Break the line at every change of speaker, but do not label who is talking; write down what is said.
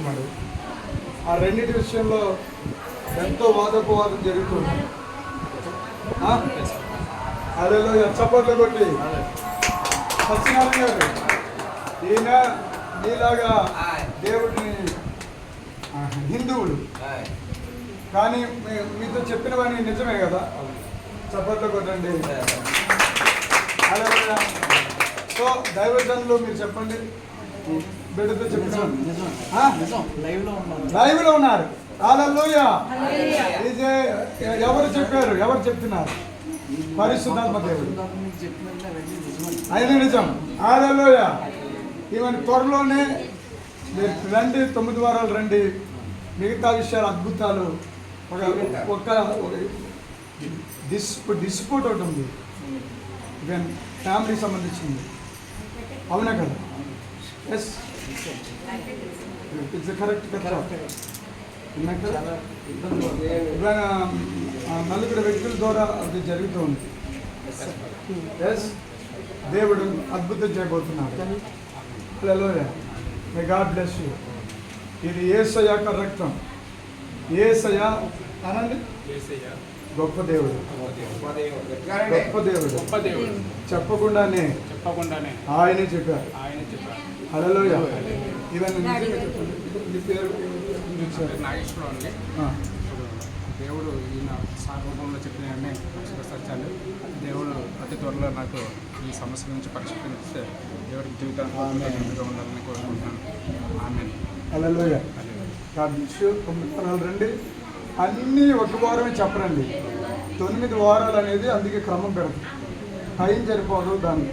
చేస్తున్నాడు. ఆ రెండింటి విషయంలో ఎంతో వాదోపవాదం జరుగుతుంది. అదేలో చప్పట్లు కొట్టి సత్యనారాయణ గారు ఈయన నీలాగా దేవుడిని హిందువులు కానీ మీతో చెప్పినవన్నీ నిజమే కదా, చప్పట్లు కొట్టండి. అలా సో దైవజనులు మీరు చెప్పండి, బిడ్డతో చెప్పిన లైవ్ లో ఉన్నారు. హల్లెలూయా. ఎవరు చెప్పారు, ఎవరు చెప్తున్నారు? పరిశుద్ధాత్మ దేవుడు. అది నిజం. హల్లెలూయా. ఈవెన్ త్వరలోనే మీరు రండి, 9 వారాలు రండి, మిగతా విషయాలు అద్భుతాలు. ఒక డిస్ప్యూట్ ఒకటి ఉంది, ఈవెన్ ఫ్యామిలీకి సంబంధించింది, అవునా కదా? ఎస్, ఇట్స్ కరెక్ట్ కదా. నలుగురు వ్యక్తుల ద్వారా అది జరుగుతుంది. ఎస్, దేవుడు అద్భుతం చేయబోతున్నాడు. Hallelujah. May God bless you. ఇది యేసయ్య యొక్క రక్తం. యేసయ్య అనండి, గొప్ప దేవుడు, గొప్ప దేవుడు. చెప్పకుండానే ఆయనే చెప్పారు. హల్లెలూయా. ఇవన్నీ
నాగేశ్వరం అండి. దేవుడు ఈయన సారూపంలో చెప్పిన అక్షర సత్యాలు. దేవుడు అతి త్వరలో నాకు ఈ సమస్య నుంచి పరిష్కరిస్తే దేవుడికి జీవితాంతం ఉండాలని కోరుకుంటున్నాను. ఆమేన్.
హల్లెలూయా. రండి, అన్నీ ఒక వారమే చెప్పరండి, 9 వారాలు అనేది అందుకే క్రమం పెడతాం, టైం సరిపోదు దాన్ని.